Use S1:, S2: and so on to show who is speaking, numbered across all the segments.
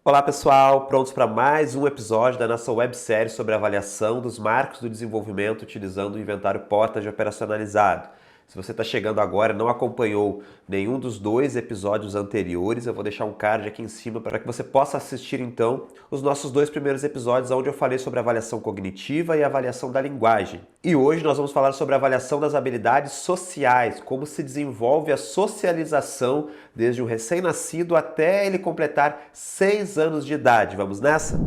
S1: Olá pessoal, prontos para mais um episódio da nossa websérie sobre a avaliação dos marcos do desenvolvimento utilizando o inventário Portas operacionalizado. Se você está chegando agora e não acompanhou nenhum dos dois episódios anteriores, eu vou deixar um card aqui em cima para que você possa assistir então os nossos dois primeiros episódios, onde eu falei sobre a avaliação cognitiva e a avaliação da linguagem. E hoje nós vamos falar sobre a avaliação das habilidades sociais, como se desenvolve a socialização desde o recém-nascido até ele completar 6 anos de idade. Vamos nessa?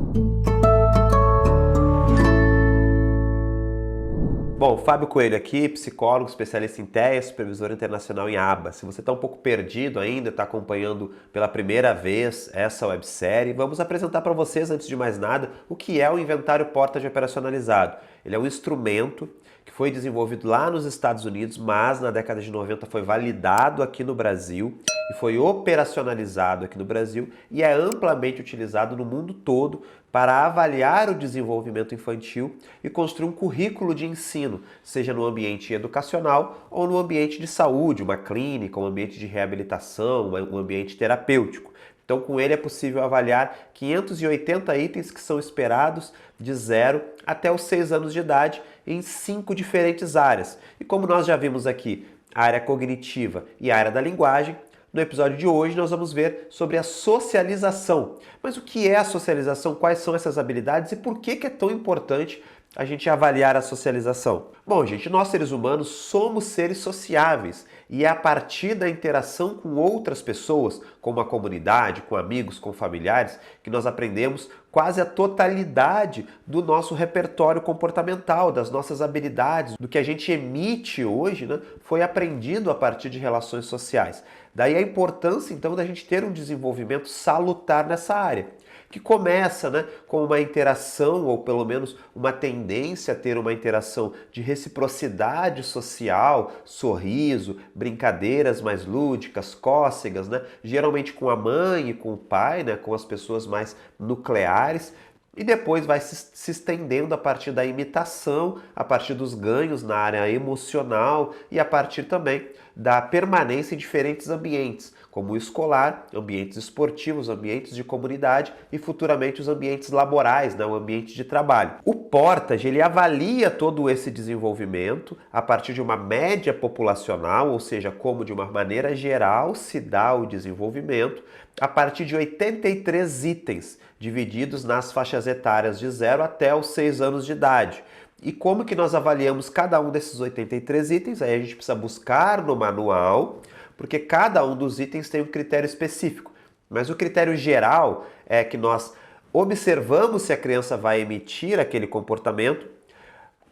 S1: Bom, Fábio Coelho aqui, psicólogo, especialista em TEA, supervisor internacional em ABA. Se você está um pouco perdido ainda, está acompanhando pela primeira vez essa websérie, vamos apresentar para vocês, antes de mais nada, o que é o Inventário Portas operacionalizado. Ele é um instrumento que foi desenvolvido lá nos Estados Unidos, mas na década de 90 foi validado aqui no Brasil e foi operacionalizado aqui no Brasil e é amplamente utilizado no mundo todo para avaliar o desenvolvimento infantil e construir um currículo de ensino, seja no ambiente educacional ou no ambiente de saúde, uma clínica, um ambiente de reabilitação, um ambiente terapêutico. Então, com ele é possível avaliar 580 itens que são esperados de 0 até os 6 anos de idade em 5 diferentes áreas. E como nós já vimos aqui, a área cognitiva e a área da linguagem, no episódio de hoje nós vamos ver sobre a socialização. Mas o que é a socialização? Quais são essas habilidades e por que é tão importante a gente avaliar a socialização? Bom, gente, nós seres humanos somos seres sociáveis e é a partir da interação com outras pessoas, como a comunidade, com amigos, com familiares, que nós aprendemos quase a totalidade do nosso repertório comportamental, das nossas habilidades, do que a gente emite hoje, né, foi aprendido a partir de relações sociais. Daí a importância, então, da gente ter um desenvolvimento salutar nessa área, que começa, né, com uma interação, ou pelo menos uma tendência a ter uma interação de reciprocidade social, sorriso, brincadeiras mais lúdicas, cócegas, né, geralmente com a mãe e com o pai, né, com as pessoas mais nucleares, e depois vai se estendendo a partir da imitação, a partir dos ganhos na área emocional e a partir também da permanência em diferentes ambientes, como o escolar, ambientes esportivos, ambientes de comunidade e futuramente os ambientes laborais, né, o ambiente de trabalho. O Portas, ele avalia todo esse desenvolvimento a partir de uma média populacional, ou seja, como de uma maneira geral se dá o desenvolvimento, a partir de 83 itens, divididos nas faixas etárias de 0 até os 6 anos de idade. E como que nós avaliamos cada um desses 83 itens? Aí a gente precisa buscar no manual, porque cada um dos itens tem um critério específico. Mas o critério geral é que nós observamos se a criança vai emitir aquele comportamento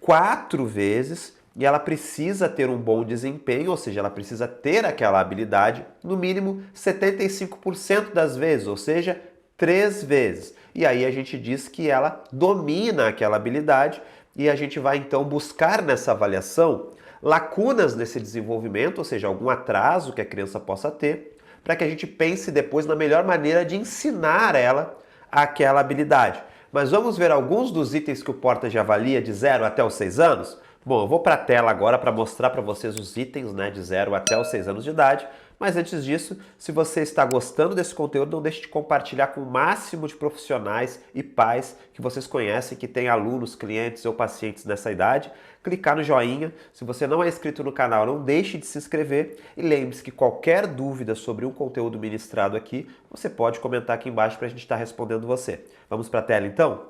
S1: 4 vezes e ela precisa ter um bom desempenho, ou seja, ela precisa ter aquela habilidade no mínimo 75% das vezes, ou seja, 3 vezes. E aí a gente diz que ela domina aquela habilidade e a gente vai então buscar nessa avaliação lacunas nesse desenvolvimento, ou seja, algum atraso que a criança possa ter, para que a gente pense depois na melhor maneira de ensinar ela aquela habilidade. Mas vamos ver alguns dos itens que o Portas já avalia de 0 até os 6 anos? Bom, eu vou para a tela agora para mostrar para vocês os itens, né, de 0 até os 6 anos de idade. Mas antes disso, se você está gostando desse conteúdo, não deixe de compartilhar com o máximo de profissionais e pais que vocês conhecem, que têm alunos, clientes ou pacientes nessa idade. Clicar no joinha. Se você não é inscrito no canal, não deixe de se inscrever. E lembre-se que qualquer dúvida sobre um conteúdo ministrado aqui, você pode comentar aqui embaixo para a gente estar respondendo você. Vamos para a tela então?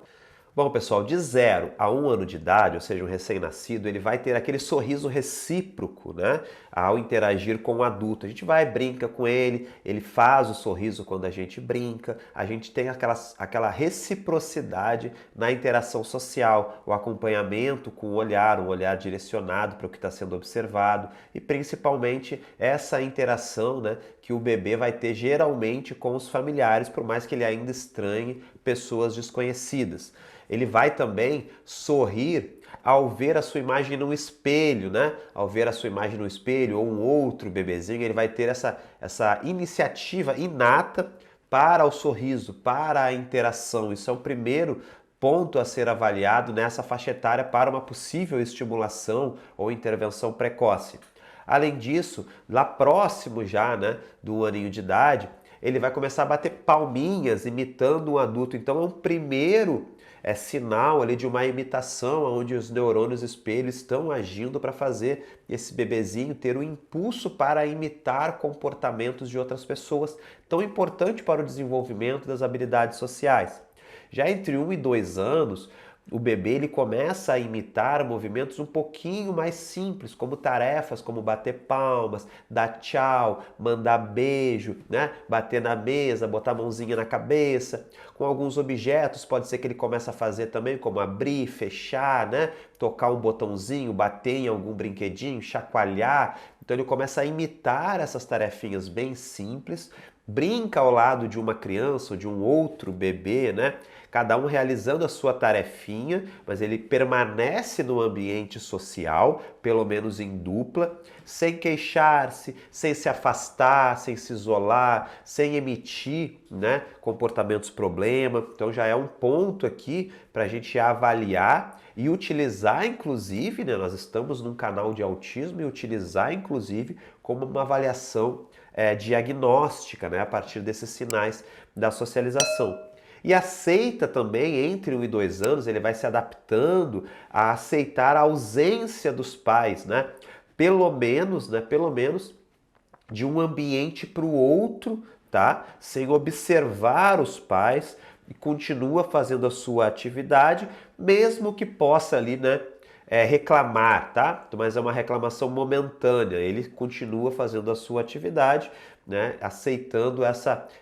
S1: Bom, pessoal, de 0 a 1 ano de idade, ou seja, um recém-nascido, ele vai ter aquele sorriso recíproco, né? Ao interagir com o adulto. A gente vai, brinca com ele, ele faz o sorriso quando a gente brinca, a gente tem aquela reciprocidade na interação social, o acompanhamento com o olhar, um olhar direcionado para o que está sendo observado e principalmente essa interação, né, que o bebê vai ter geralmente com os familiares, por mais que ele ainda estranhe pessoas desconhecidas. Ele vai também sorrir ao ver a sua imagem no espelho, né? Ao ver a sua imagem no espelho ou um outro bebezinho, ele vai ter essa iniciativa inata para o sorriso, para a interação. Isso é o primeiro ponto a ser avaliado nessa faixa etária para uma possível estimulação ou intervenção precoce. Além disso, lá próximo já, né, do aninho de idade, ele vai começar a bater palminhas imitando um adulto. Então é um primeiro sinal ali de uma imitação onde os neurônios espelho estão agindo para fazer esse bebezinho ter o impulso para imitar comportamentos de outras pessoas, tão importante para o desenvolvimento das habilidades sociais. Já entre 1 e 2 anos, o bebê ele começa a imitar movimentos um pouquinho mais simples, como tarefas como bater palmas, dar tchau, mandar beijo, né? Bater na mesa, botar a mãozinha na cabeça. Com alguns objetos pode ser que ele comece a fazer também, como abrir, fechar, né? Tocar um botãozinho, bater em algum brinquedinho, chacoalhar. Então ele começa a imitar essas tarefinhas bem simples, brinca ao lado de uma criança ou de um outro bebê, né? Cada um realizando a sua tarefinha, mas ele permanece no ambiente social, pelo menos em dupla, sem queixar-se, sem se afastar, sem se isolar, sem emitir, né, comportamentos problema. Então já é um ponto aqui para a gente avaliar e utilizar, inclusive, né, nós estamos num canal de autismo e utilizar, inclusive, como uma avaliação diagnóstica, né, a partir desses sinais da socialização. E aceita também, entre 1 e 2 anos, ele vai se adaptando a aceitar a ausência dos pais, né? Pelo menos de um ambiente para o outro, tá? Sem observar os pais e continua fazendo a sua atividade, mesmo que possa ali, né? Reclamar, tá? Mas é uma reclamação momentânea. Ele continua fazendo a sua atividade, né? Aceitando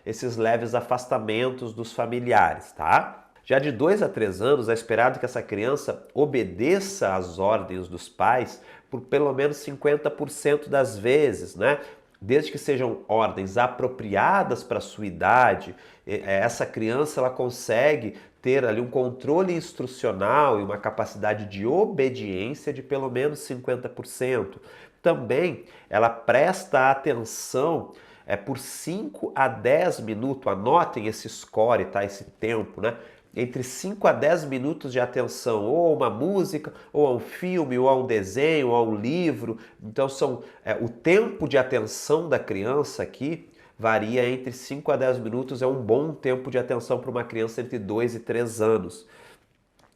S1: esses leves afastamentos dos familiares, tá? Já de 2 a 3 anos, é esperado que essa criança obedeça às ordens dos pais por pelo menos 50% das vezes, né? Desde que sejam ordens apropriadas para a sua idade, essa criança ela consegue ter ali um controle instrucional e uma capacidade de obediência de pelo menos 50%. Também ela presta atenção por 5 a 10 minutos, anotem esse score, tá? Esse tempo, né? Entre 5 a 10 minutos de atenção, ou a uma música, ou a um filme, ou a um desenho, ou a um livro. Então o tempo de atenção da criança aqui varia entre 5 a 10 minutos, é um bom tempo de atenção para uma criança entre 2 e 3 anos.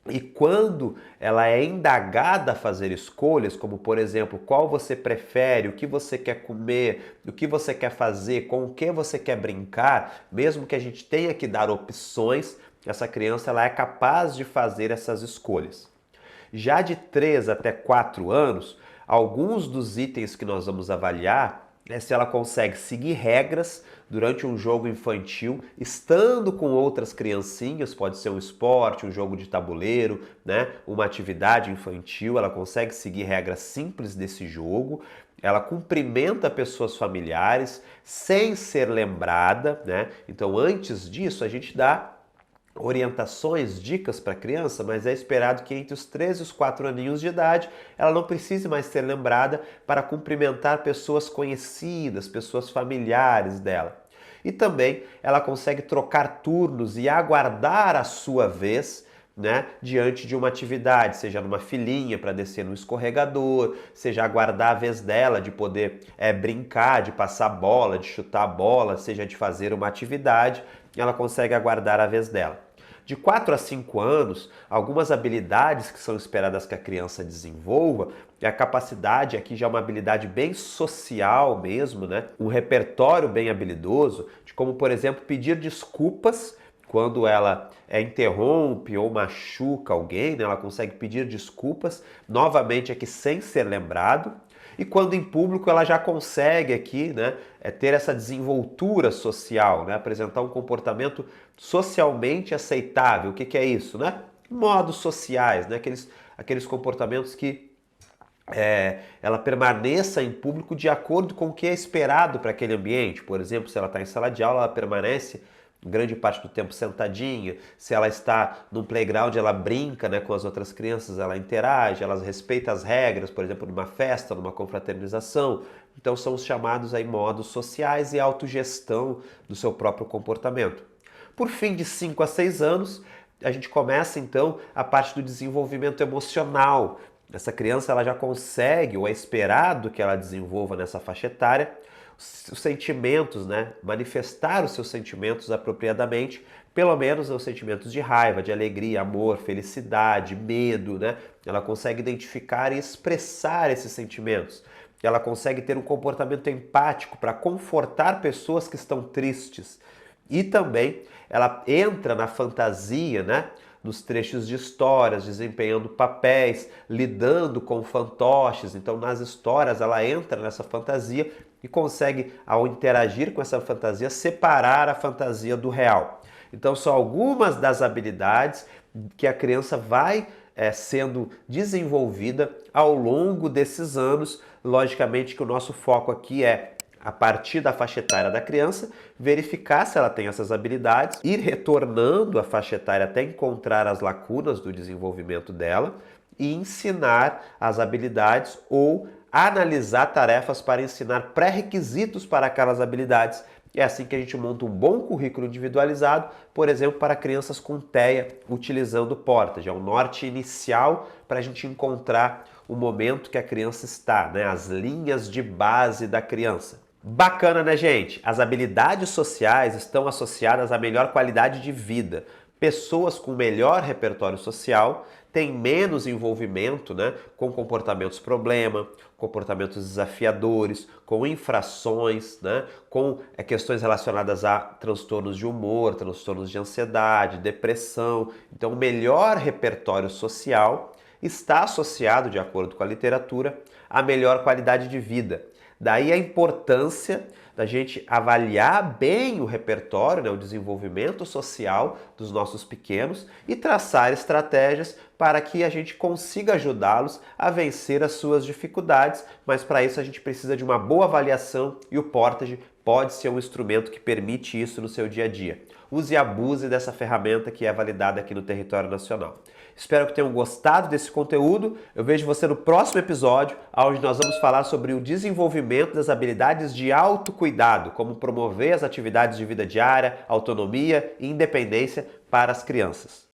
S1: E quando ela é indagada a fazer escolhas, como por exemplo, qual você prefere, o que você quer comer, o que você quer fazer, com o que você quer brincar, mesmo que a gente tenha que dar opções, essa criança ela é capaz de fazer essas escolhas. Já de 3 até 4 anos, alguns dos itens que nós vamos avaliar é se ela consegue seguir regras durante um jogo infantil, estando com outras criancinhas, pode ser um esporte, um jogo de tabuleiro, né? Uma atividade infantil, ela consegue seguir regras simples desse jogo, ela cumprimenta pessoas familiares sem ser lembrada, né? Então antes disso a gente dá orientações, dicas para a criança, mas é esperado que entre os 3 e os 4 aninhos de idade ela não precise mais ser lembrada para cumprimentar pessoas conhecidas, pessoas familiares dela. E também ela consegue trocar turnos e aguardar a sua vez, né, diante de uma atividade, seja numa filinha para descer no escorregador, seja aguardar a vez dela de poder brincar, de passar bola, de chutar a bola, seja de fazer uma atividade, ela consegue aguardar a vez dela. De 4 a 5 anos, algumas habilidades que são esperadas que a criança desenvolva, é a capacidade, aqui já é uma habilidade bem social mesmo, né? Um repertório bem habilidoso, de como, por exemplo, pedir desculpas quando ela interrompe ou machuca alguém, né? Ela consegue pedir desculpas, novamente aqui sem ser lembrado. E quando em público ela já consegue aqui, né, ter essa desenvoltura social, né, apresentar um comportamento socialmente aceitável. O que é isso, né? Modos sociais, né, aqueles comportamentos que ela permaneça em público de acordo com o que é esperado para aquele ambiente. Por exemplo, se ela está em sala de aula, ela permanece grande parte do tempo sentadinha. Se ela está num playground, ela brinca, né, com as outras crianças, ela interage, ela respeita as regras, por exemplo, numa festa, numa confraternização. Então são os chamados aí modos sociais e autogestão do seu próprio comportamento. Por fim, de 5 a 6 anos, a gente começa então a parte do desenvolvimento emocional. Essa criança ela já consegue, ou é esperado que ela desenvolva nessa faixa etária, os sentimentos, né? Manifestar os seus sentimentos apropriadamente, pelo menos os sentimentos de raiva, de alegria, amor, felicidade, medo, né? Ela consegue identificar e expressar esses sentimentos. Ela consegue ter um comportamento empático para confortar pessoas que estão tristes. E também ela entra na fantasia, né? Nos trechos de histórias, desempenhando papéis, lidando com fantoches. Então, nas histórias, ela entra nessa fantasia e consegue, ao interagir com essa fantasia, separar a fantasia do real. Então, são algumas das habilidades que a criança vai sendo desenvolvida ao longo desses anos. Logicamente que o nosso foco aqui é, a partir da faixa etária da criança, verificar se ela tem essas habilidades, ir retornando a faixa etária até encontrar as lacunas do desenvolvimento dela e ensinar as habilidades ou analisar tarefas para ensinar pré-requisitos para aquelas habilidades. É assim que a gente monta um bom currículo individualizado, por exemplo, para crianças com TEA, utilizando o Portage. É um norte inicial para a gente encontrar o momento que a criança está, né? As linhas de base da criança. Bacana, né, gente? As habilidades sociais estão associadas à melhor qualidade de vida. Pessoas com melhor repertório social têm menos envolvimento, né, com comportamentos problema, comportamentos desafiadores, com infrações, né, com questões relacionadas a transtornos de humor, transtornos de ansiedade, depressão. Então, o melhor repertório social está associado, de acordo com a literatura, à melhor qualidade de vida. Daí a importância da gente avaliar bem o repertório, né, o desenvolvimento social dos nossos pequenos e traçar estratégias para que a gente consiga ajudá-los a vencer as suas dificuldades, mas para isso a gente precisa de uma boa avaliação e o Portage pode ser um instrumento que permite isso no seu dia a dia. Use e abuse dessa ferramenta que é validada aqui no território nacional. Espero que tenham gostado desse conteúdo. Eu vejo você no próximo episódio, onde nós vamos falar sobre o desenvolvimento das habilidades de autocuidado, como promover as atividades de vida diária, autonomia e independência para as crianças.